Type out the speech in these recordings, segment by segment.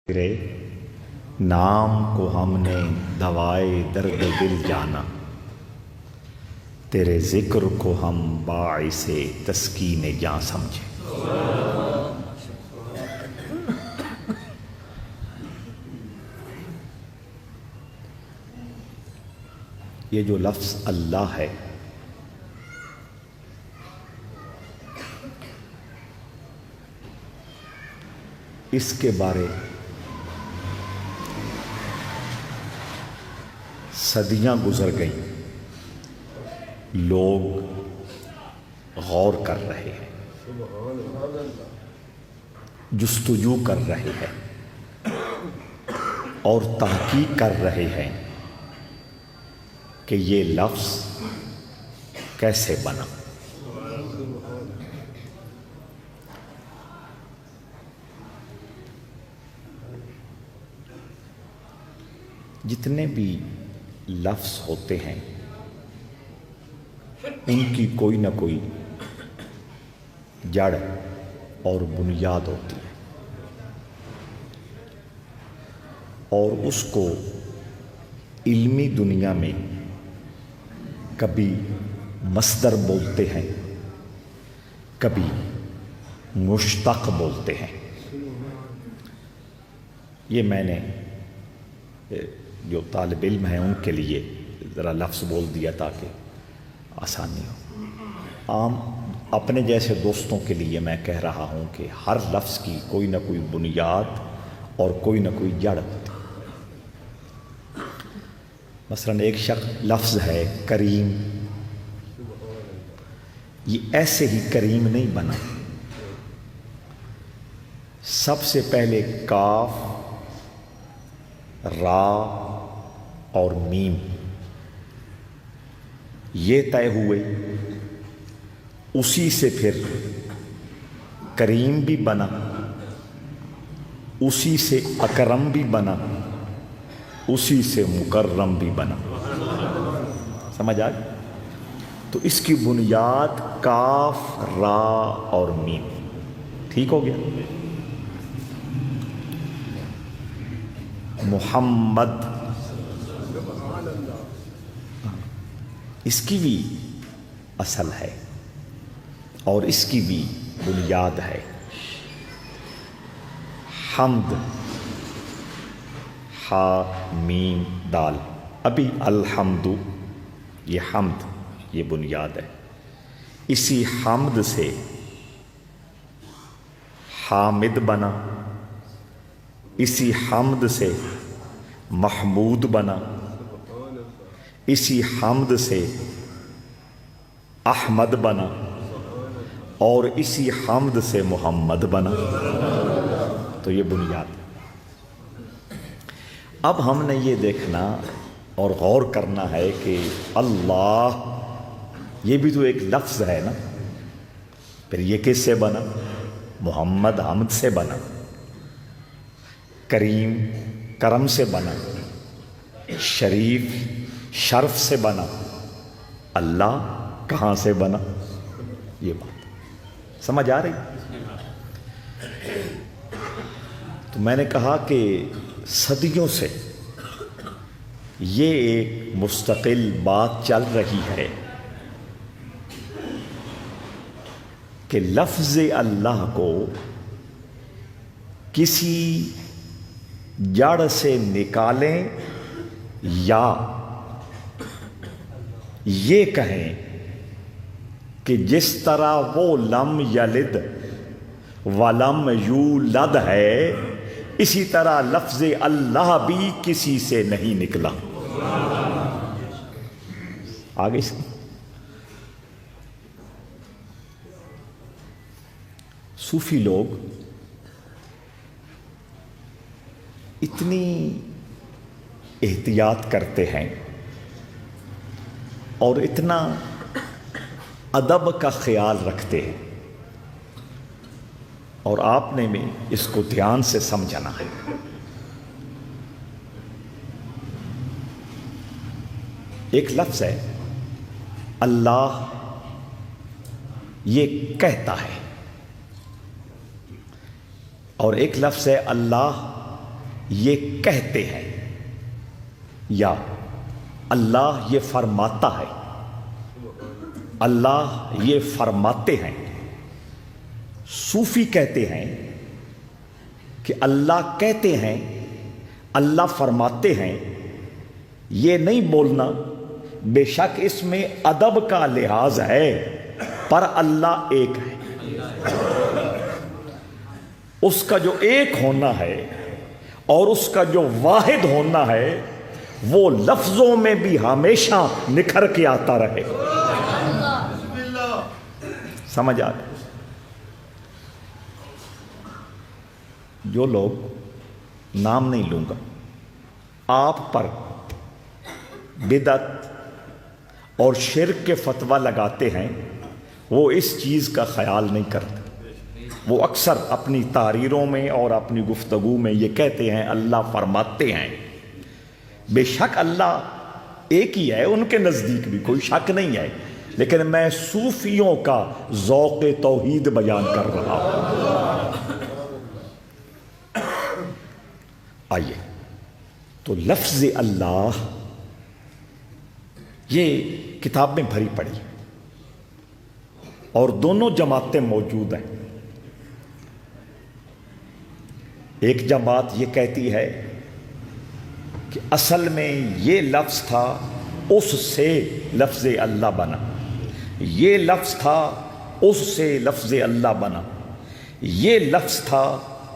تیرے نام کو ہم نے دوائے درد دل جانا، تیرے ذکر کو ہم باعث تسکین جاں سمجھے۔ یہ جو لفظ اللہ ہے، اس کے بارے صدیاں گزر گئیں، لوگ غور کر رہے ہیں، جستجو کر رہے ہیں اور تحقیق کر رہے ہیں کہ یہ لفظ کیسے بنا۔ جتنے بھی لفظ ہوتے ہیں ان کی کوئی نہ کوئی جڑ اور بنیاد ہوتی ہے، اور اس کو علمی دنیا میں کبھی مصدر بولتے ہیں، کبھی مشتق بولتے ہیں۔ یہ میں نے جو طالب علم ہیں ان کے لیے ذرا لفظ بول دیا تاکہ آسانی ہو۔ عام اپنے جیسے دوستوں کے لیے میں کہہ رہا ہوں کہ ہر لفظ کی کوئی نہ کوئی بنیاد اور کوئی نہ کوئی جڑ ہوتی۔ مثلاً ایک لفظ ہے کریم، یہ ایسے ہی کریم نہیں بنا، سب سے پہلے کاف، را اور میم یہ طے ہوئے، اسی سے پھر کریم بھی بنا، اسی سے اکرم بھی بنا، اسی سے مکرم بھی بنا۔ سمجھ آ گئی؟ تو اس کی بنیاد کاف، را اور میم۔ ٹھیک ہو گیا؟ محمد، اس کی بھی اصل ہے اور اس کی بھی بنیاد ہے۔ حمد، ہا میم دال، ابھی الحمد، یہ حمد، یہ بنیاد ہے۔ اسی حمد سے حامد بنا، اسی حمد سے محمود بنا، اسی حمد سے احمد بنا، اور اسی حمد سے محمد بنا۔ تو یہ بنیاد۔ اب ہم نے یہ دیکھنا اور غور کرنا ہے کہ اللہ یہ بھی تو ایک لفظ ہے نا، پھر یہ کس سے بنا؟ محمد حمد سے بنا، کریم کرم سے بنا، شریف شرف سے بنا، اللہ کہاں سے بنا؟ یہ بات سمجھ آ رہی؟ تو میں نے کہا کہ صدیوں سے یہ ایک مستقل بات چل رہی ہے کہ لفظ اللہ کو کسی جڑ سے نکالیں یا یہ کہیں کہ جس طرح وہ لم یلد ولم یولد ہے، اسی طرح لفظ اللہ بھی کسی سے نہیں نکلا۔ آگے صوفی لوگ اتنی احتیاط کرتے ہیں اور اتنا ادب کا خیال رکھتے ہیں، اور آپ نے بھی اس کو دھیان سے سمجھنا ہے۔ ایک لفظ ہے اللہ، یہ کہتا ہے، اور ایک لفظ ہے اللہ یہ کہتے ہیں، یا اللہ یہ فرماتا ہے، اللہ یہ فرماتے ہیں۔ صوفی کہتے ہیں کہ اللہ کہتے ہیں، اللہ فرماتے ہیں، یہ نہیں بولنا، بے شک اس میں ادب کا لحاظ ہے، پر اللہ ایک ہے۔ اس کا جو ایک ہونا ہے اور اس کا جو واحد ہونا ہے وہ لفظوں میں بھی ہمیشہ نکھر کے آتا رہے۔ سمجھ آ گئی؟ جو لوگ، نام نہیں لوں گا، آپ پر بدعت اور شرک کے فتویٰ لگاتے ہیں، وہ اس چیز کا خیال نہیں کرتے۔ وہ اکثر اپنی تحریروں میں اور اپنی گفتگو میں یہ کہتے ہیں اللہ فرماتے ہیں۔ بے شک اللہ ایک ہی ہے، ان کے نزدیک بھی کوئی شک نہیں ہے، لیکن میں صوفیوں کا ذوق توحید بیان کر رہا ہوں۔ آئیے تو لفظ اللہ یہ کتاب میں بھری پڑی اور دونوں جماعتیں موجود ہیں۔ ایک جماعت یہ کہتی ہے کہ اصل میں یہ لفظ تھا، اس سے لفظ اللہ بنا، یہ لفظ تھا، اس سے لفظ اللہ بنا، یہ لفظ تھا،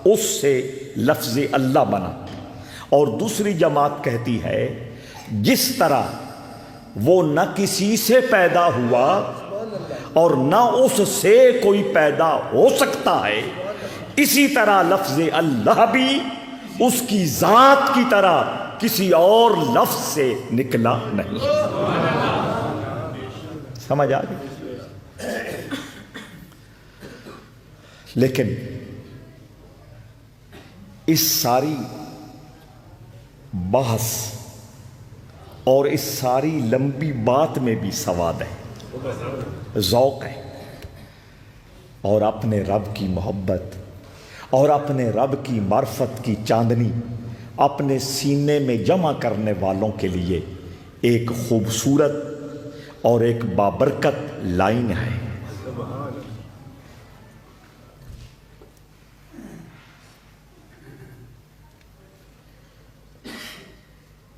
اس سے لفظ اللہ بنا۔ اور دوسری جماعت کہتی ہے جس طرح وہ نہ کسی سے پیدا ہوا اور نہ اس سے کوئی پیدا ہو سکتا ہے، اسی طرح لفظ اللہ بھی اس کی ذات کی طرح کسی اور لفظ سے نکلا نہیں۔ سمجھ آ گئی؟ لیکن اس ساری بحث اور اس ساری لمبی بات میں بھی سواد ہے، ذوق ہے، اور اپنے رب کی محبت اور اپنے رب کی معرفت کی چاندنی اپنے سینے میں جمع کرنے والوں کے لیے ایک خوبصورت اور ایک بابرکت لائن ہے۔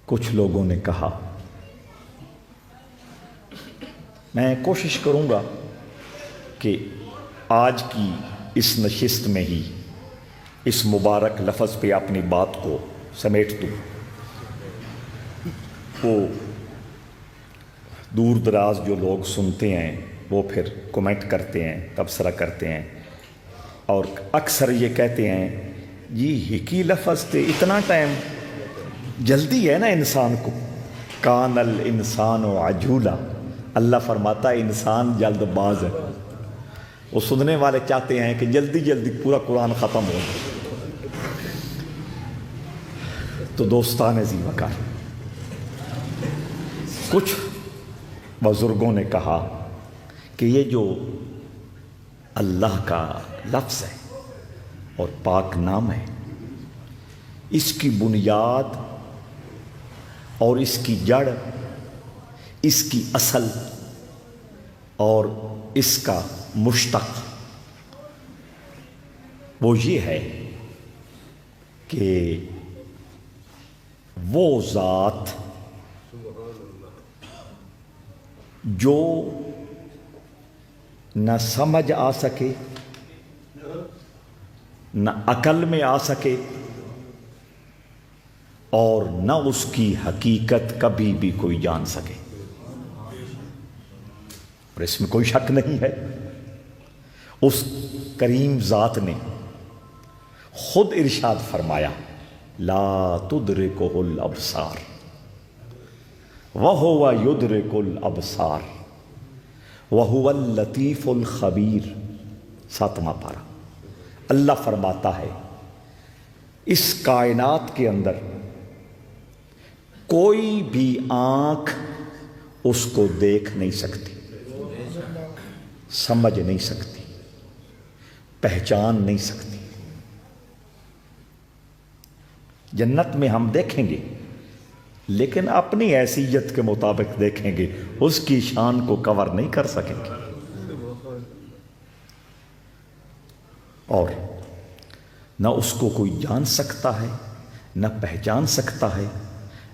کچھ لوگوں نے کہا، میں کوشش کروں گا کہ آج کی اس نشست میں ہی اس مبارک لفظ پہ اپنی بات کو سمیٹ دوں۔ وہ دور دراز جو لوگ سنتے ہیں وہ پھر کومنٹ کرتے ہیں، تبصرہ کرتے ہیں، اور اکثر یہ کہتے ہیں جی ہکی لفظ تھے، اتنا ٹائم جلدی ہے نا انسان کو، کان الانسان عجولا، اللہ فرماتا ہے انسان جلد باز ہے۔ وہ سننے والے چاہتے ہیں کہ جلدی جلدی پورا قرآن ختم ہو جائے۔ تو دوستان ذی وقار، کچھ بزرگوں نے کہا کہ یہ جو اللہ کا لفظ ہے اور پاک نام ہے، اس کی بنیاد اور اس کی جڑ، اس کی اصل اور اس کا مشتق وہ یہ ہے کہ وہ ذات جو نہ سمجھ آ سکے، نہ عقل میں آ سکے، اور نہ اس کی حقیقت کبھی بھی کوئی جان سکے، اور اس میں کوئی شک نہیں ہے۔ اس کریم ذات نے خود ارشاد فرمایا، لا تدرکہ الابصار وہو یدرک الابصار وہو اللطیف الخبیر، 7واں پارہ۔ اللہ فرماتا ہے اس کائنات کے اندر کوئی بھی آنکھ اس کو دیکھ نہیں سکتی، سمجھ نہیں سکتی، پہچان نہیں سکتی، جنت میں ہم دیکھیں گے لیکن اپنی حیثیت کے مطابق دیکھیں گے، اس کی شان کو کور نہیں کر سکیں گے۔ اور نہ اس کو کوئی جان سکتا ہے، نہ پہچان سکتا ہے،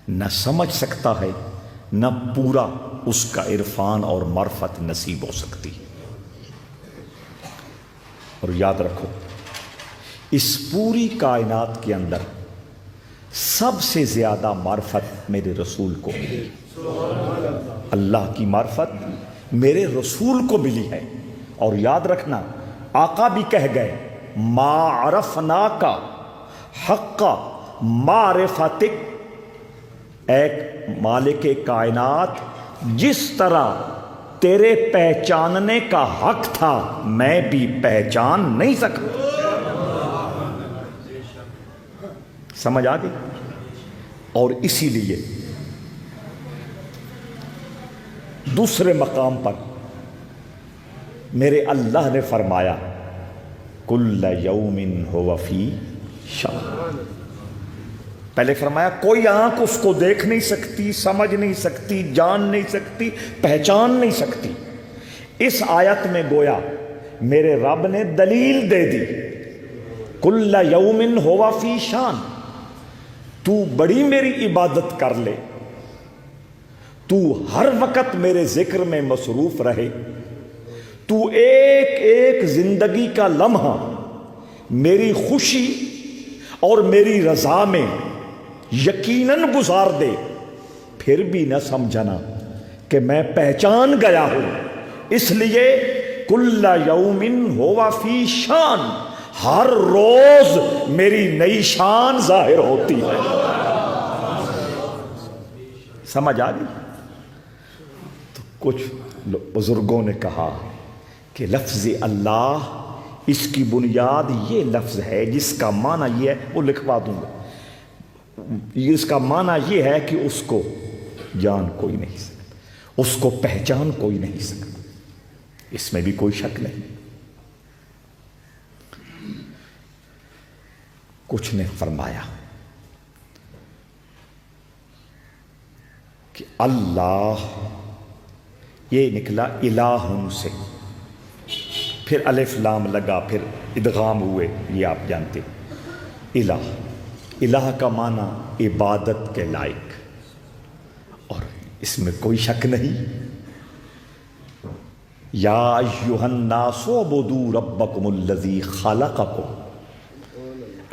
نہ سمجھ سکتا ہے، نہ پورا اس کا عرفان اور معرفت نصیب ہو سکتی ہے۔ اور یاد رکھو، اس پوری کائنات کے اندر سب سے زیادہ معرفت میرے رسول کو ملی، اللہ کی معرفت میرے رسول کو ملی ہے۔ اور یاد رکھنا، آقا بھی کہہ گئے، ما عرفناک حق معرفتک، ایک مالک کائنات، جس طرح تیرے پہچاننے کا حق تھا میں بھی پہچان نہیں سکتا۔ سمجھ آ گئی؟ اور اسی لیے دوسرے مقام پر میرے اللہ نے فرمایا کل یوم ہو فی شان۔ پہلے فرمایا کوئی آنکھ اس کو دیکھ نہیں سکتی، سمجھ نہیں سکتی، جان نہیں سکتی، پہچان نہیں سکتی۔ اس آیت میں گویا میرے رب نے دلیل دے دی، کل یوم ہو فی شان، تو بڑی میری عبادت کر لے، تو ہر وقت میرے ذکر میں مصروف رہے، تو ایک ایک زندگی کا لمحہ میری خوشی اور میری رضا میں یقیناً گزار دے، پھر بھی نہ سمجھنا کہ میں پہچان گیا ہوں۔ اس لیے کل یوم ہوا فی شان، ہر روز میری نئی شان ظاہر ہوتی ہے۔ سمجھ آ گئی؟ تو کچھ بزرگوں نے کہا کہ لفظ اللہ، اس کی بنیاد یہ لفظ ہے جس کا معنی یہ ہے، وہ لکھوا دوں گا، اس کا معنی یہ ہے کہ اس کو جان کوئی نہیں سکتا، اس کو پہچان کوئی نہیں سکتا، اس میں بھی کوئی شک نہیں۔ کچھ نے فرمایا کہ اللہ یہ نکلا الہن سے، پھر الف لام لگا، پھر ادغام ہوئے، یہ آپ جانتے۔ الہ، الہ کا معنی عبادت کے لائق، اور اس میں کوئی شک نہیں۔ یا ایھا الناس اعبدوا ربکم الذی خلقکم،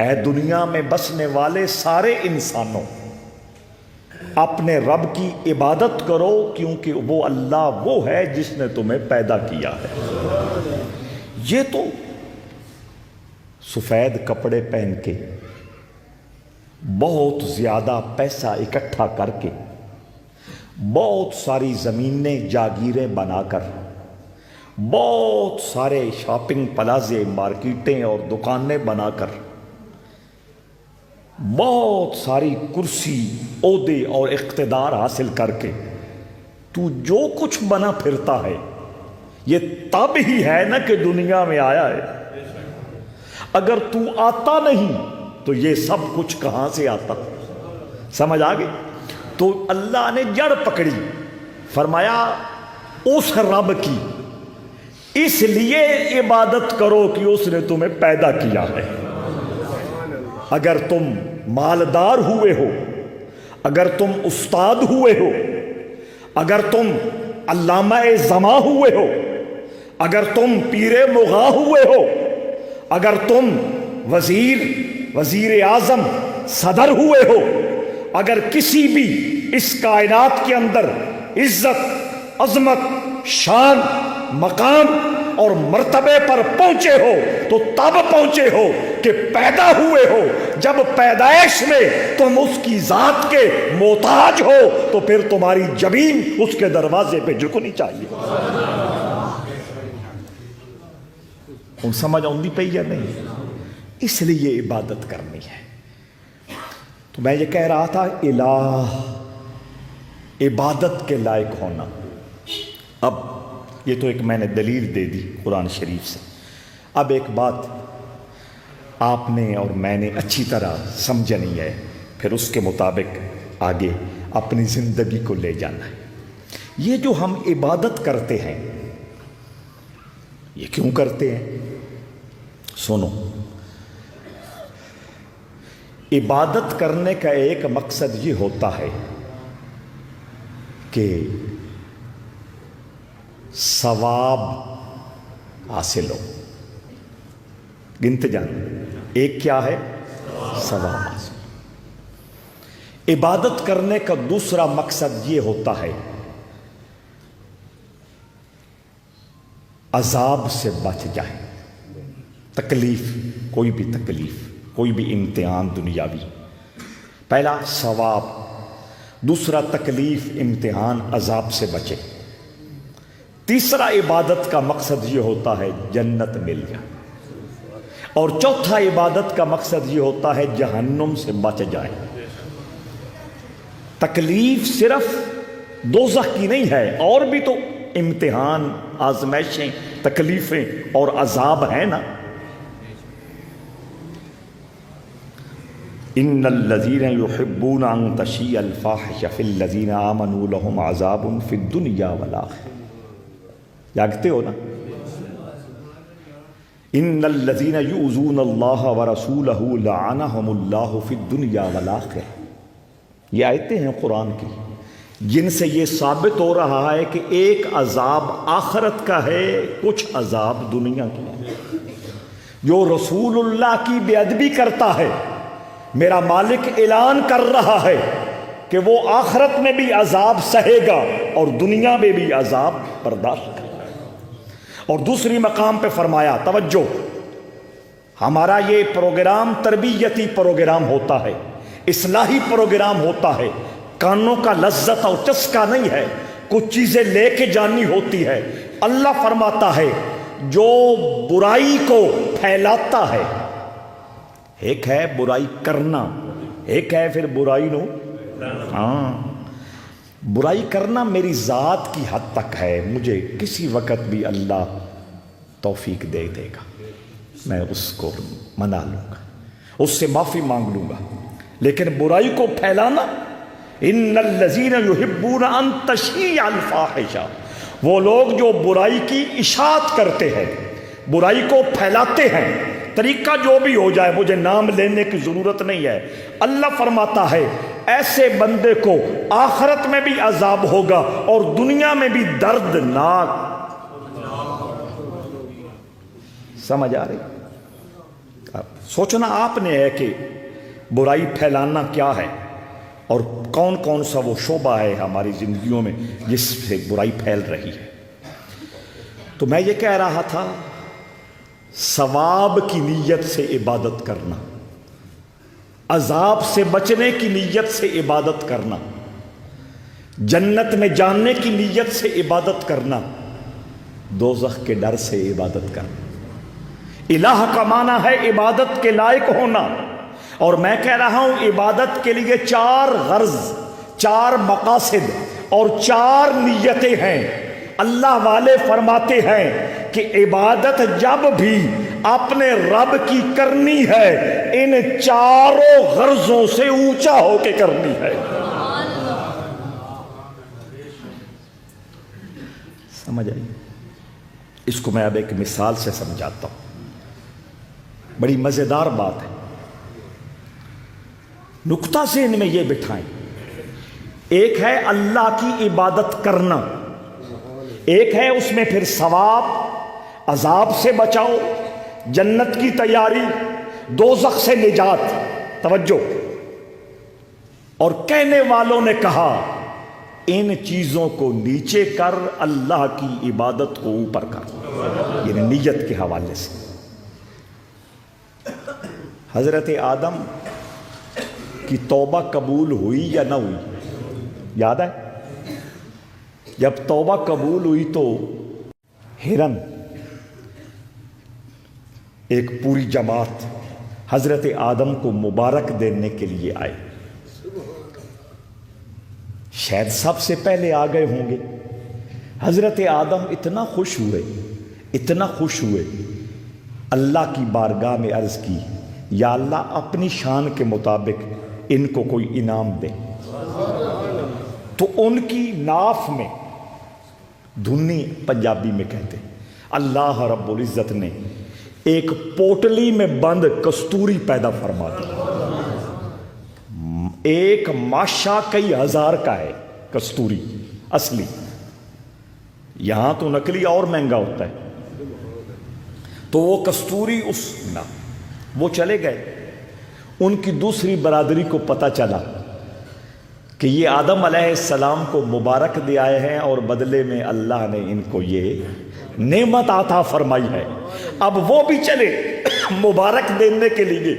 اے دنیا میں بسنے والے سارے انسانوں، اپنے رب کی عبادت کرو، کیونکہ وہ اللہ وہ ہے جس نے تمہیں پیدا کیا ہے۔ یہ تو سفید کپڑے پہن کے، بہت زیادہ پیسہ اکٹھا کر کے، بہت ساری زمینیں جاگیریں بنا کر، بہت سارے شاپنگ پلازے، مارکیٹیں اور دکانیں بنا کر، بہت ساری کرسی، عہدے اور اقتدار حاصل کر کے تو جو کچھ بنا پھرتا ہے، یہ تب ہی ہے نا کہ دنیا میں آیا ہے۔ اگر تو آتا نہیں تو یہ سب کچھ کہاں سے آتا؟ سمجھ آ گئی؟ تو اللہ نے جڑ پکڑی، فرمایا اس رب کی اس لیے عبادت کرو کہ اس نے تمہیں پیدا کیا ہے۔ اگر تم مالدار ہوئے ہو، اگر تم استاد ہوئے ہو، اگر تم علامہ زماں ہوئے ہو، اگر تم پیر مغاں ہوئے ہو، اگر تم وزیر اعظم، صدر ہوئے ہو، اگر کسی بھی اس کائنات کے اندر عزت، عظمت، شان، مقام اور مرتبے پر پہنچے ہو تو تب پہنچے ہو کہ پیدا ہوئے ہو۔ جب پیدائش میں تم اس کی ذات کے محتاج ہو تو پھر تمہاری جبین اس کے دروازے پہ جھکنی چاہیے۔ ان سمجھ آؤندی پئی یا نہیں؟ اس لیے عبادت کرنی ہے۔ تو میں یہ کہہ رہا تھا، الہ، عبادت کے لائق ہونا۔ اب یہ تو ایک میں نے دلیل دے دی قرآن شریف سے، اب ایک بات آپ نے اور میں نے اچھی طرح سمجھنی ہے پھر اس کے مطابق آگے اپنی زندگی کو لے جانا ہے۔ یہ جو ہم عبادت کرتے ہیں، یہ کیوں کرتے ہیں؟ سنو، عبادت کرنے کا ایک مقصد یہ ہوتا ہے کہ ثواب حاصل ہو۔ گنتے جان، ایک کیا ہے؟ ثواب حاصل۔ عبادت کرنے کا دوسرا مقصد یہ ہوتا ہے عذاب سے بچ جائے۔ تکلیف، کوئی بھی تکلیف، کوئی بھی امتحان دنیاوی، پہلا ثواب، دوسرا تکلیف، امتحان، عذاب سے بچے۔ تیسرا عبادت کا مقصد یہ ہوتا ہے جنت مل جائے، اور چوتھا عبادت کا مقصد یہ ہوتا ہے جہنم سے بچ جائے۔ تکلیف صرف دوزخ کی نہیں ہے، اور بھی تو امتحان، آزمائشیں، تکلیفیں اور عذاب ہیں نا۔ ان الذین یحبون ان تشیع الفاحشۃ فی الذین آمنوا لهم عذاب فی الدنیا والآخرہ۔ جاگتے ہو نا؟ ان الذین یؤذون اللہ ورسولہ لعنہم اللہ فی الدنیا والآخرہ۔ یہ آیتیں ہیں قرآن کی جن سے یہ ثابت ہو رہا ہے کہ ایک عذاب آخرت کا ہے، کچھ عذاب دنیا کی ہے۔ جو رسول اللہ کی بے ادبی کرتا ہے، میرا مالک اعلان کر رہا ہے کہ وہ آخرت میں بھی عذاب سہے گا اور دنیا میں بھی عذاب برداشت کرے گا۔ اور دوسری مقام پہ فرمایا، توجہ، ہمارا یہ پروگرام تربیتی پروگرام ہوتا ہے، اصلاحی پروگرام ہوتا ہے، کانوں کا لذت اور چسکا نہیں ہے، کچھ چیزیں لے کے جانی ہوتی ہے۔ اللہ فرماتا ہے جو برائی کو پھیلاتا ہے، ایک ہے برائی کرنا، ایک ہے پھر برائی نو، ہاں برائی کرنا میری ذات کی حد تک ہے، مجھے کسی وقت بھی اللہ توفیق دے دے گا، میں اس کو منا لوں گا، اس سے معافی مانگ لوں گا۔ لیکن برائی کو پھیلانا، ان الذین یحبون ان تشیع الفاحشہ، وہ لوگ جو برائی کی اشاعت کرتے ہیں، برائی کو پھیلاتے ہیں، طریقہ جو بھی ہو جائے، مجھے نام لینے کی ضرورت نہیں ہے۔ اللہ فرماتا ہے ایسے بندے کو آخرت میں بھی عذاب ہوگا اور دنیا میں بھی دردناک۔ سمجھ آ رہی؟ سوچنا آپ نے ہے کہ برائی پھیلانا کیا ہے اور کون کون سا وہ شعبہ ہے ہماری زندگیوں میں جس سے برائی پھیل رہی ہے۔ تو میں یہ کہہ رہا تھا، ثواب کی نیت سے عبادت کرنا، عذاب سے بچنے کی نیت سے عبادت کرنا، جنت میں جاننے کی نیت سے عبادت کرنا، دوزخ کے ڈر سے عبادت کرنا۔ الہ کا معنی ہے عبادت کے لائق ہونا، اور میں کہہ رہا ہوں عبادت کے لیے 4 غرض، 4 مقاصد اور 4 نیتیں ہیں۔ اللہ والے فرماتے ہیں کہ عبادت جب بھی اپنے رب کی کرنی ہے، ان 4 غرضوں سے اونچا ہو کے کرنی ہے۔ سمجھ آئی؟ اس کو میں اب ایک مثال سے سمجھاتا ہوں، بڑی مزیدار بات ہے، نقطہ ذہن میں یہ بٹھائیں۔ ایک ہے اللہ کی عبادت کرنا، ایک ہے اس میں پھر ثواب، عذاب سے بچاؤ، جنت کی تیاری، دوزخ سے نجات۔ توجہ، اور کہنے والوں نے کہا ان چیزوں کو نیچے کر، اللہ کی عبادت کو اوپر کر، یعنی نیت کے حوالے سے۔ حضرت آدم کی توبہ قبول ہوئی یا نہ ہوئی؟ یاد ہے؟ جب توبہ قبول ہوئی تو ہرن، ایک پوری جماعت حضرت آدم کو مبارک دینے کے لیے آئے۔ شاید سب سے پہلے آ گئے ہوں گے۔ حضرت آدم اتنا خوش ہوئے، اتنا خوش ہوئے، اللہ کی بارگاہ میں عرض کی، یا اللہ اپنی شان کے مطابق ان کو کوئی انعام دے۔ تو ان کی ناف میں دھنی پنجابی میں کہتے ہیں، اللہ رب العزت نے ایک پوٹلی میں بند کستوری پیدا فرما دی۔ ایک ماشا کئی ہزار کا ہے کستوری اصلی، یہاں تو نکلی اور مہنگا ہوتا ہے۔ تو وہ کستوری وہ چلے گئے، ان کی دوسری برادری کو پتہ چلا کہ یہ آدم علیہ السلام کو مبارک دے آئے ہیں اور بدلے میں اللہ نے ان کو یہ نعمت عطا فرمائی ہے۔ اب وہ بھی چلے مبارک دینے کے لیے،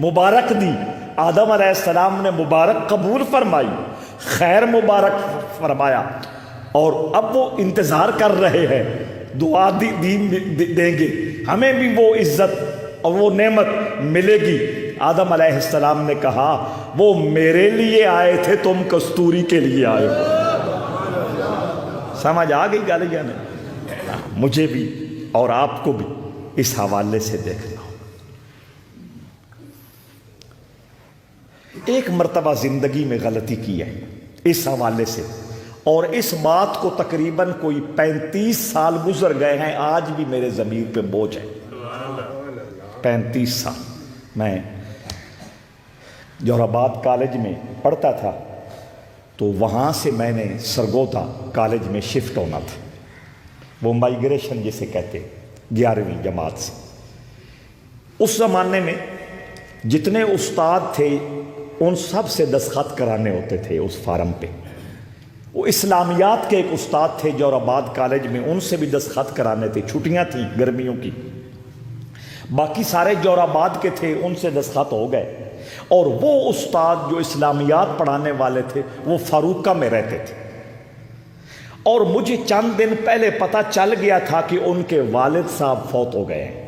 مبارک دی، آدم علیہ السلام نے مبارک قبول فرمائی، خیر مبارک فرمایا، اور اب وہ انتظار کر رہے ہیں دعا دیں گے، ہمیں بھی وہ عزت اور وہ نعمت ملے گی۔ آدم علیہ السلام نے کہا وہ میرے لیے آئے تھے، تم کستوری کے لیے آئے ہو۔ سمجھ آ گئی گل یا نہیں؟ مجھے بھی اور آپ کو بھی اس حوالے سے دیکھنا ہو۔ ایک مرتبہ زندگی میں غلطی کی ہے اس حوالے سے، اور اس بات کو تقریباً کوئی 35 سال گزر گئے ہیں، آج بھی میرے ضمیر پہ بوجھ ہے۔ 35 سال میں جوہر آباد کالج میں پڑھتا تھا، تو وہاں سے میں نے سرگودا کالج میں شفٹ ہونا تھا، وہ مائیگریشن جسے کہتے ہیں، 11ویں جماعت سے۔ اس زمانے میں جتنے استاد تھے ان سب سے دستخط کرانے ہوتے تھے اس فارم پہ۔ وہ اسلامیات کے ایک استاد تھے جوہر آباد کالج میں، ان سے بھی دستخط کرانے تھے، چھٹیاں تھیں گرمیوں کی۔ باقی سارے جوہر آباد کے تھے، ان سے دستخط ہو گئے، اور وہ استاد جو اسلامیات پڑھانے والے تھے وہ فاروقہ میں رہتے تھے، اور مجھے چند دن پہلے پتہ چل گیا تھا کہ ان کے والد صاحب فوت ہو گئے ہیں۔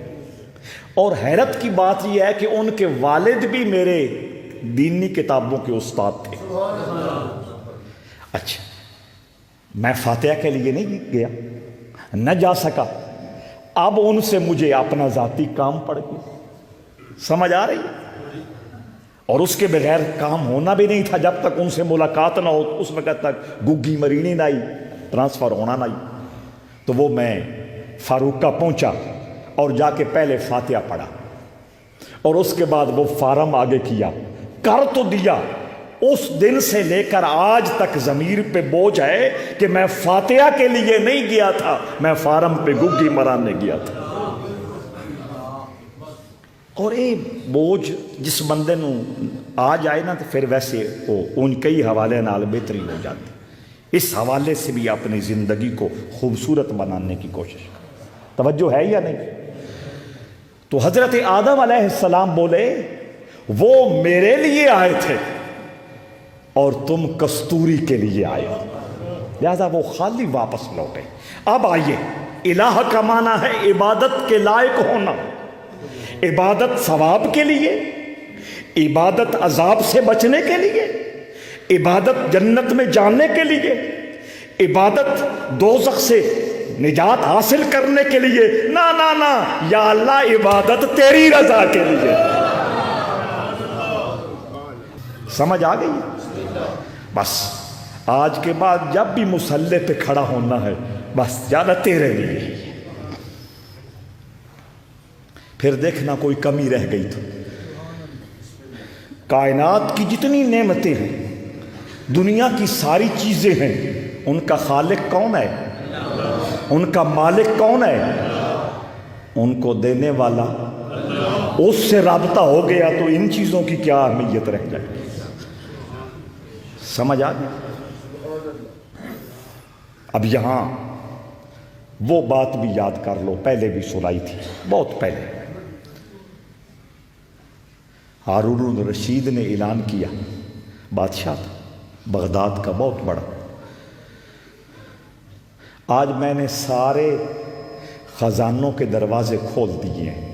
اور حیرت کی بات یہ ہے کہ ان کے والد بھی میرے دینی کتابوں کے استاد تھے۔ اچھا، میں فاتحہ کے لیے نہیں گیا، نہ جا سکا، اب ان سے مجھے اپنا ذاتی کام پڑ گیا۔ سمجھ آ رہی ہے؟ اور اس کے بغیر کام ہونا بھی نہیں تھا جب تک ان سے ملاقات نہ ہو، اس وقت تک گگی مرینی نہ آئی، ٹرانسفر ہونا نہ آئی۔ تو وہ میں فاروقہ پہنچا اور جا کے پہلے فاتحہ پڑھا، اور اس کے بعد وہ فارم آگے کیا، کر تو دیا۔ اس دن سے لے کر آج تک ضمیر پہ بوجھ ہے کہ میں فاتحہ کے لیے نہیں گیا تھا، میں فارم پہ گگی مرانے گیا تھا۔ اور یہ بوجھ جس بندے نو آ جائے نا، تو پھر ویسے وہ ان کئی حوالے نال بہتری ہو جاتی۔ اس حوالے سے بھی اپنی زندگی کو خوبصورت بنانے کی کوشش کریں۔ توجہ ہے یا نہیں؟ تو حضرت آدم علیہ السلام بولے وہ میرے لیے آئے تھے اور تم کستوری کے لیے آئے ہو، لہذا وہ خالی واپس لوٹے۔ اب آئیے، الہ کا معنی ہے عبادت کے لائق ہونا، عبادت ثواب کے لیے، عبادت عذاب سے بچنے کے لیے، عبادت جنت میں جانے کے لیے، عبادت دوزخ سے نجات حاصل کرنے کے لیے۔ نا نا نا، یا اللہ عبادت تیری رضا کے لیے۔ سمجھ آ گئی؟ بس آج کے بعد جب بھی مصلی پہ کھڑا ہونا ہے، بس زیادہ تیرے لیے۔ پھر دیکھنا کوئی کمی رہ گئی تو کائنات کی جتنی نعمتیں ہیں، دنیا کی ساری چیزیں ہیں، ان کا خالق کون ہے؟ ان کا مالک کون ہے؟ ان کو دینے والا اس سے رابطہ ہو گیا تو ان چیزوں کی کیا اہمیت رہ جائے گی؟ سمجھ آ گئی؟ اب یہاں وہ بات بھی یاد کر لو، پہلے بھی سنائی تھی، بہت پہلے۔ ہارون الرشید نے اعلان کیا، بادشاہ تھا بغداد کا بہت بڑا، آج میں نے سارے خزانوں کے دروازے کھول دیے ہیں،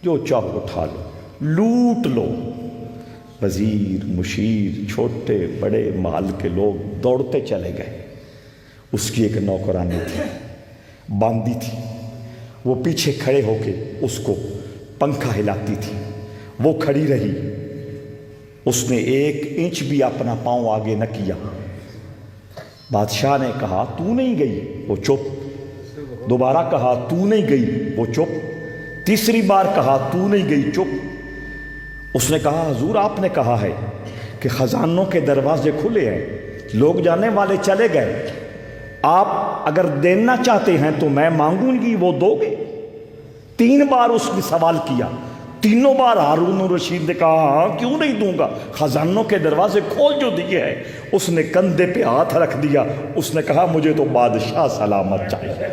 جو چاہو اٹھا لو، لوٹ لو۔ وزیر، مشیر، چھوٹے بڑے محل کے لوگ دوڑتے چلے گئے۔ اس کی ایک نوکرانی تھی، باندی تھی، وہ پیچھے کھڑے ہو کے اس کو پنکھا ہلاتی تھی، وہ کھڑی رہی، اس نے 1 انچ بھی اپنا پاؤں آگے نہ کیا۔ بادشاہ نے کہا تو نہیں گئی، وہ چپ۔ دوبارہ کہا تو نہیں گئی، وہ چپ۔ تیسری بار کہا تو نہیں گئی، چپ۔ اس نے کہا حضور آپ نے کہا ہے کہ خزانوں کے دروازے کھلے ہیں، لوگ جانے والے چلے گئے، آپ اگر دینا چاہتے ہیں تو میں مانگوں گی، وہ دو گے؟ 3 بار اس نے سوال کیا، تینوں بار ہارون الرشید نے کہا ہاں کیوں نہیں دوں گا، خزانوں کے دروازے کھول جو دیے ہیں۔ اس نے کندھے پہ ہاتھ رکھ دیا، اس نے کہا مجھے تو بادشاہ سلامت چاہیے۔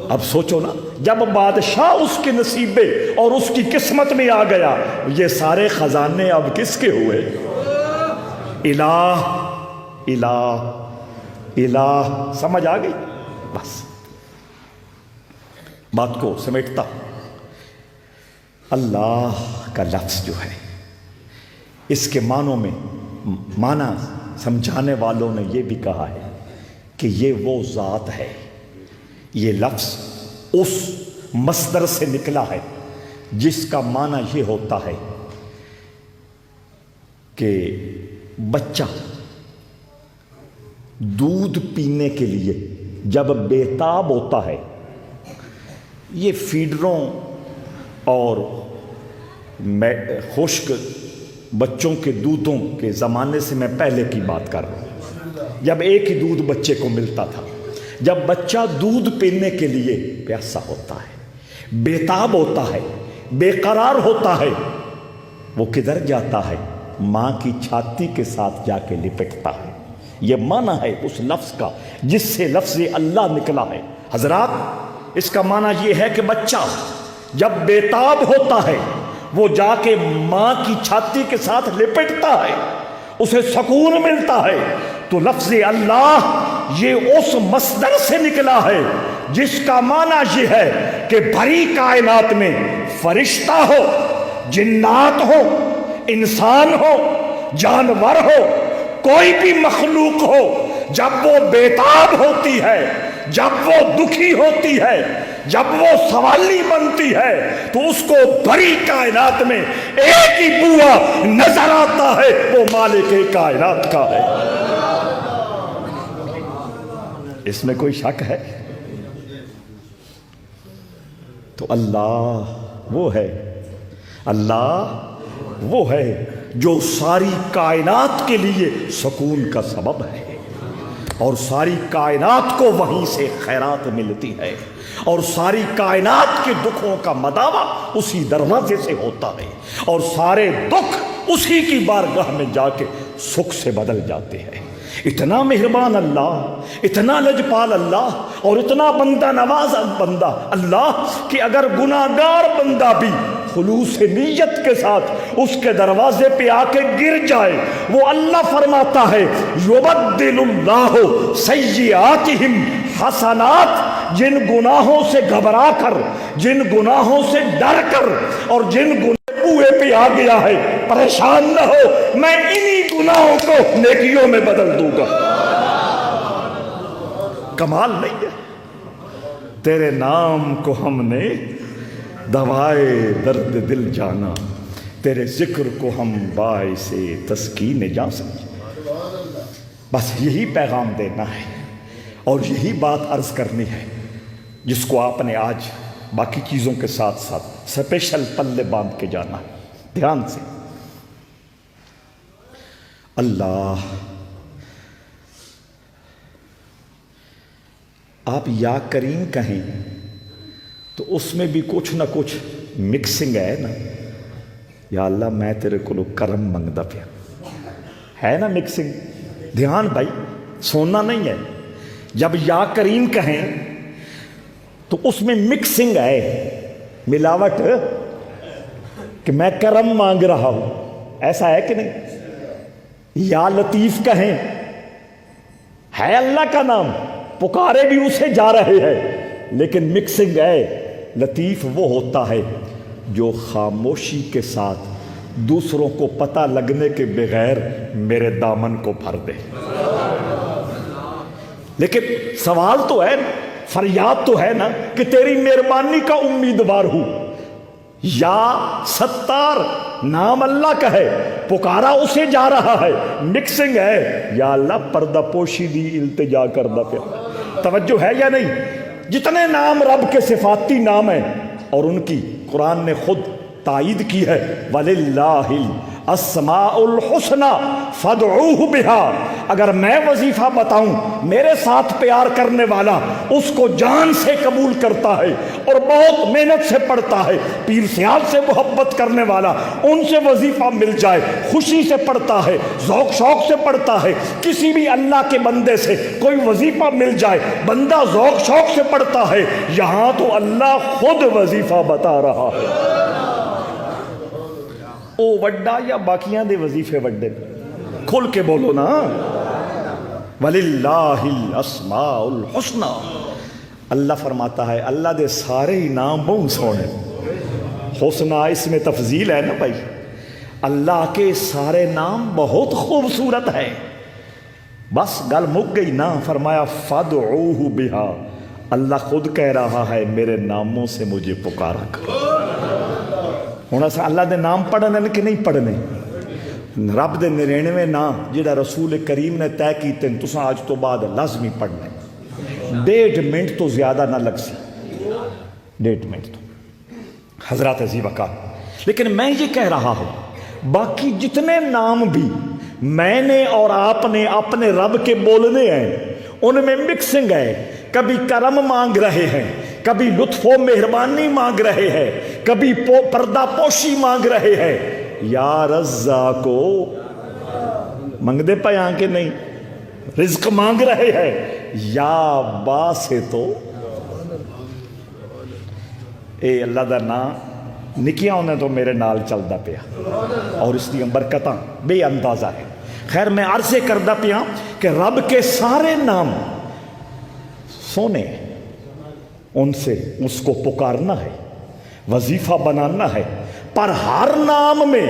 اب سوچو نا، جب بادشاہ اس کے نصیبے اور اس کی قسمت میں آ گیا، یہ سارے خزانے اب کس کے ہوئے؟ الہ الہ الہ۔ سمجھ آ گئی؟ بس بات کو سمیٹتا ہوں۔ اللہ کا لفظ جو ہے، اس کے معنوں میں معنی سمجھانے والوں نے یہ بھی کہا ہے کہ یہ وہ ذات ہے، یہ لفظ اس مصدر سے نکلا ہے جس کا معنی یہ ہوتا ہے کہ بچہ دودھ پینے کے لیے جب بےتاب ہوتا ہے، یہ فیڈروں اور خشک بچوں کے دودھوں کے زمانے سے میں پہلے کی بات کر رہا ہوں، جب ایک ہی دودھ بچے کو ملتا تھا۔ جب بچہ دودھ پینے کے لیے پیاسا ہوتا ہے، بےتاب ہوتا ہے، بے قرار ہوتا ہے، وہ کدھر جاتا ہے؟ ماں کی چھاتی کے ساتھ جا کے لپٹتا ہے۔ یہ معنی ہے اس لفظ کا جس سے لفظ اللہ نکلا ہے۔ حضرات، اس کا معنی یہ ہے کہ بچہ جب بےتاب ہوتا ہے وہ جا کے ماں کی چھاتی کے ساتھ لپٹتا ہے، اسے سکون ملتا ہے۔ تو لفظ اللہ یہ اس مصدر سے نکلا ہے جس کا معنی یہ ہے کہ بھری کائنات میں فرشتہ ہو، جنات ہو، انسان ہو، جانور ہو، کوئی بھی مخلوق ہو، جب وہ بےتاب ہوتی ہے، جب وہ دکھی ہوتی ہے، جب وہ سوالی بنتی ہے، تو اس کو بڑی کائنات میں ایک ہی بوا نظر آتا ہے، وہ مالک کائنات کا ہے۔ اس میں کوئی شک ہے؟ تو اللہ وہ ہے، اللہ وہ ہے جو ساری کائنات کے لیے سکون کا سبب ہے، اور ساری کائنات کو وہیں سے خیرات ملتی ہے، اور ساری کائنات کے دکھوں کا مداوع اسی دروازے سے ہوتا ہے، اور سارے دکھ اسی کی بارگاہ میں جا کے سکھ سے بدل جاتے ہیں۔ اتنا مہربان اللہ، اتنا لجپال اللہ، اور اتنا بندہ نواز بندہ اللہ کہ اگر گناہگار بندہ بھی خلوص نیت کے ساتھ اس کے دروازے پہ آ کے گر جائے، وہ اللہ فرماتا ہے یبدل اللہ سیئاتہم حسنات۔ جن گناہوں سے گھبرا کر، جن گناہوں سے ڈر کر، اور جن کنویں پہ آ گیا ہے، پریشان نہ ہو، میں انہی گناہوں کو نیکیوں میں بدل دوں گا۔ کمال نہیں ہے؟ تیرے نام کو ہم نے دوائے درد دل جانا، تیرے ذکر کو ہم باعث تسکین جان سمجھے۔ بس یہی پیغام دینا ہے اور یہی بات عرض کرنی ہے جس کو آپ نے آج باقی چیزوں کے ساتھ ساتھ سپیشل پلے باندھ کے جانا ہے دھیان سے۔ اللہ، آپ یا کریم کہیں تو اس میں بھی کچھ نہ کچھ مکسنگ ہے نا۔ یا اللہ میں تیرے کو کرم منگدا پیا، ہے نا مکسنگ؟ دھیان بھائی، سونا نہیں ہے۔ جب یا کریم کہیں تو اس میں مکسنگ ہے، ملاوٹ، کہ میں کرم مانگ رہا ہوں، ایسا ہے کہ نہیں؟ یا لطیف کہیں، ہے اللہ کا نام، پکارے بھی اسے جا رہے ہیں، لیکن مکسنگ ہے۔ لطیف وہ ہوتا ہے جو خاموشی کے ساتھ دوسروں کو پتہ لگنے کے بغیر میرے دامن کو بھر دے۔ لیکن سوال تو ہے، فریاد تو ہے نا کہ تیری مہربانی کا امیدوار ہوں۔ یا ستار نام اللہ کا ہے، پکارا اسے جا رہا ہے، مکسنگ ہے، یا اللہ پردہ پوشی دی التجا کردہ پہ. توجہ ہے یا نہیں؟ جتنے نام رب کے صفاتی نام ہیں اور ان کی قرآن نے خود تائید کی ہے، وَلِلَّهِ الْأَسْمَاءُ الْحُسْنَى فَادْعُوهُ بِهَا. اگر میں وظیفہ بتاؤں، میرے ساتھ پیار کرنے والا اس کو جان سے قبول کرتا ہے اور بہت محنت سے پڑھتا ہے، پیر سیال سے محبت کرنے والا ان سے وظیفہ مل جائے، خوشی سے پڑھتا ہے، ذوق شوق سے پڑھتا ہے. کسی بھی اللہ کے بندے سے کوئی وظیفہ مل جائے، بندہ ذوق شوق سے پڑھتا ہے. یہاں تو اللہ خود وظیفہ بتا رہا ہے. او وڈا یا باقیاں دے وظیفے وڈے؟ کھل کے بولو نا. وَلِلَّهِ الْأَسْمَاءُ الْحُسْنَى. اللہ فرماتا ہے اللہ دے سارے ہی نام بہت سونے. حسنہ اس میں تفضیل ہے نا بھائی. اللہ کے سارے نام بہت خوبصورت ہے. بس گل مک گئی نا. فرمایا فَادْعُوهُ بِهَا. اللہ خود کہہ رہا ہے میرے ناموں سے مجھے پکارا کرو. ہوں اصل اللہ دے نام پڑھنے کہ نہیں پڑھنے؟ رب دے 99 نام جڑا رسول کریم نے طے کیتے ہیں تساں آج تو بعد لازمی پڑھنے. 1.5 منٹ تو زیادہ نہ لگ سی. 1.5 منٹ تو حضرات عزیز وقار. لیکن میں یہ کہہ رہا ہوں باقی جتنے نام بھی میں نے اور آپ نے اپنے رب کے بولنے ہیں ان میں مکسنگ ہے. کبھی کرم مانگ رہے ہیں، کبھی لطف و مہربانی مانگ رہے ہیں، کبھی پردہ پوشی مانگ رہے ہیں. یا رزاقو منگ دے پیاں کے نہیں، رزق مانگ رہے ہیں. یا باسطو اے اللہ دا نام نکیاں انہیں تو میرے نال چلدا پیا اور اس دی برکتاں بے اندازہ ہے. خیر میں عرض کردہ پیا کہ رب کے سارے نام سونے، ان سے اس کو پکارنا ہے، وظیفہ بنانا ہے. پر ہر نام میں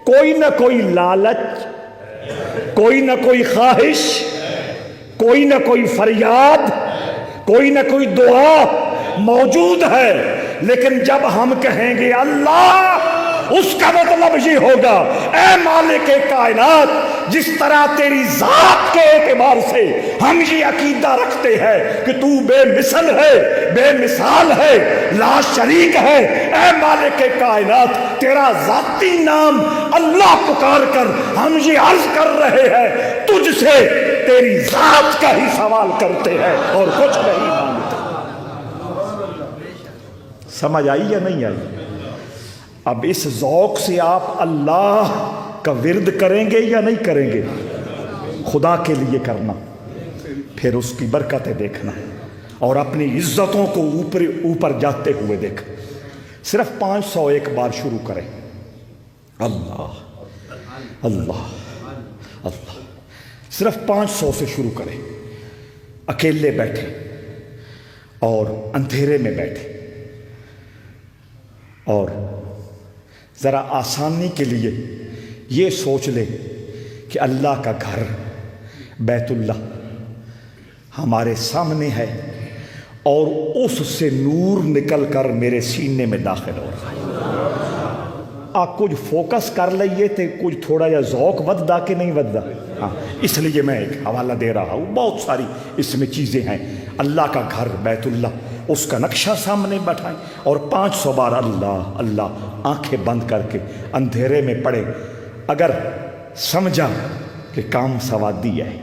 کوئی نہ کوئی لالچ، کوئی نہ کوئی خواہش، کوئی نہ کوئی فریاد، کوئی نہ کوئی دعا موجود ہے. لیکن جب ہم کہیں گے اللہ، اس کا مطلب یہ ہوگا اے مالک کائنات، جس طرح تیری ذات کے اعتبار سے ہم یہ عقیدہ رکھتے ہیں کہ تو بے مثل ہے، بے مثال ہے، لا شریک ہے. اے مالک کائنات، تیرا ذاتی نام اللہ پکار کر ہم یہ عرض کر رہے ہیں تجھ سے تیری ذات کا ہی سوال کرتے ہیں اور کچھ نہیں مانگتے. سمجھ آئی یا نہیں آئی؟ اب اس ذوق سے آپ اللہ کا ورد کریں گے یا نہیں کریں گے؟ خدا کے لیے کرنا، پھر اس کی برکتیں دیکھنا اور اپنی عزتوں کو اوپر جاتے ہوئے دیکھنا. صرف 501 بار شروع کریں. اللہ اللہ اللہ. صرف 500 سے شروع کریں. اکیلے بیٹھے اور اندھیرے میں بیٹھے اور ذرا آسانی کے لیے یہ سوچ لے کہ اللہ کا گھر بیت اللہ ہمارے سامنے ہے اور اس سے نور نکل کر میرے سینے میں داخل ہو رہا ہے. آپ کچھ فوکس کر لئیے تو کچھ تھوڑا جا ذوق وددا کہ نہیں وددا. ہاں، اس لیے میں ایک حوالہ دے رہا ہوں. بہت ساری اس میں چیزیں ہیں. اللہ کا گھر بیت اللہ، اس کا نقشہ سامنے بٹھائیں اور 500 بار اللہ اللہ آنکھیں بند کر کے اندھیرے میں پڑھیں. اگر سمجھا کہ کام سوادی ہے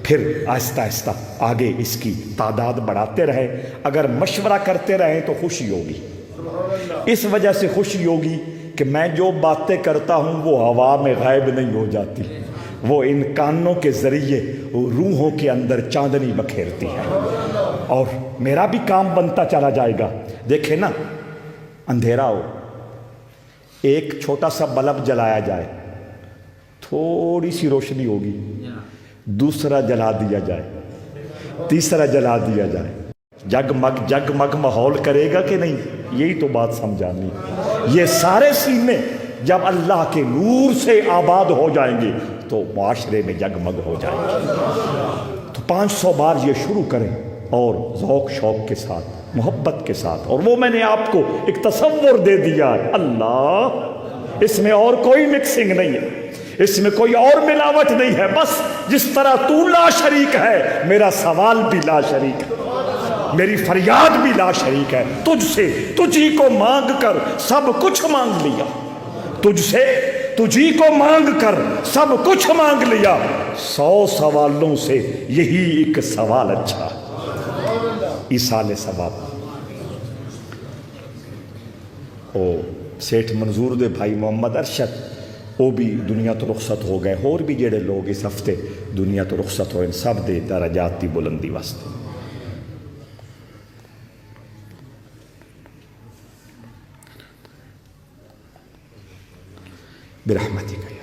پھر آہستہ آہستہ آگے اس کی تعداد بڑھاتے رہے. اگر مشورہ کرتے رہیں تو خوشی ہوگی. اس وجہ سے خوشی ہوگی کہ میں جو باتیں کرتا ہوں وہ ہوا میں غائب نہیں ہو جاتی، وہ ان کانوں کے ذریعے روحوں کے اندر چاندنی بکھیرتی ہے اور میرا بھی کام بنتا چلا جائے گا. دیکھیں نا، اندھیرا ہو، ایک چھوٹا سا بلب جلایا جائے، تھوڑی سی روشنی ہوگی، دوسرا جلا دیا جائے، تیسرا جلا دیا جائے، جگمگ ماحول کرے گا کہ نہیں؟ یہی تو بات سمجھانی. یہ سارے سینے جب اللہ کے نور سے آباد ہو جائیں گے تو معاشرے میں جگمگ ہو جائیں گے. تو 500 بار یہ شروع کریں اور ذوق شوق کے ساتھ، محبت کے ساتھ، اور وہ میں نے آپ کو ایک تصور دے دیا ہے، اللہ اس میں اور کوئی مکسنگ نہیں ہے، اس میں کوئی اور ملاوٹ نہیں ہے، بس جس طرح تو لا شریک ہے میرا سوال بھی لا شریک ہے، میری فریاد بھی لا شریک ہے، تجھ سے تجھ ہی کو مانگ کر سب کچھ مانگ لیا، تجھ سے تجھ ہی کو مانگ کر سب کچھ مانگ لیا، 100 سوالوں سے یہی ایک سوال اچھا، ایصال ثواب۔ او سیٹھ منظور دے بھائی محمد ارشد وہ بھی دنیا تو رخصت ہو گئے، اور بھی جڑے لوگ اس ہفتے دنیا تو رخصت ہوئے، سب دے درجات دی بلندی واسطے برحمتک۔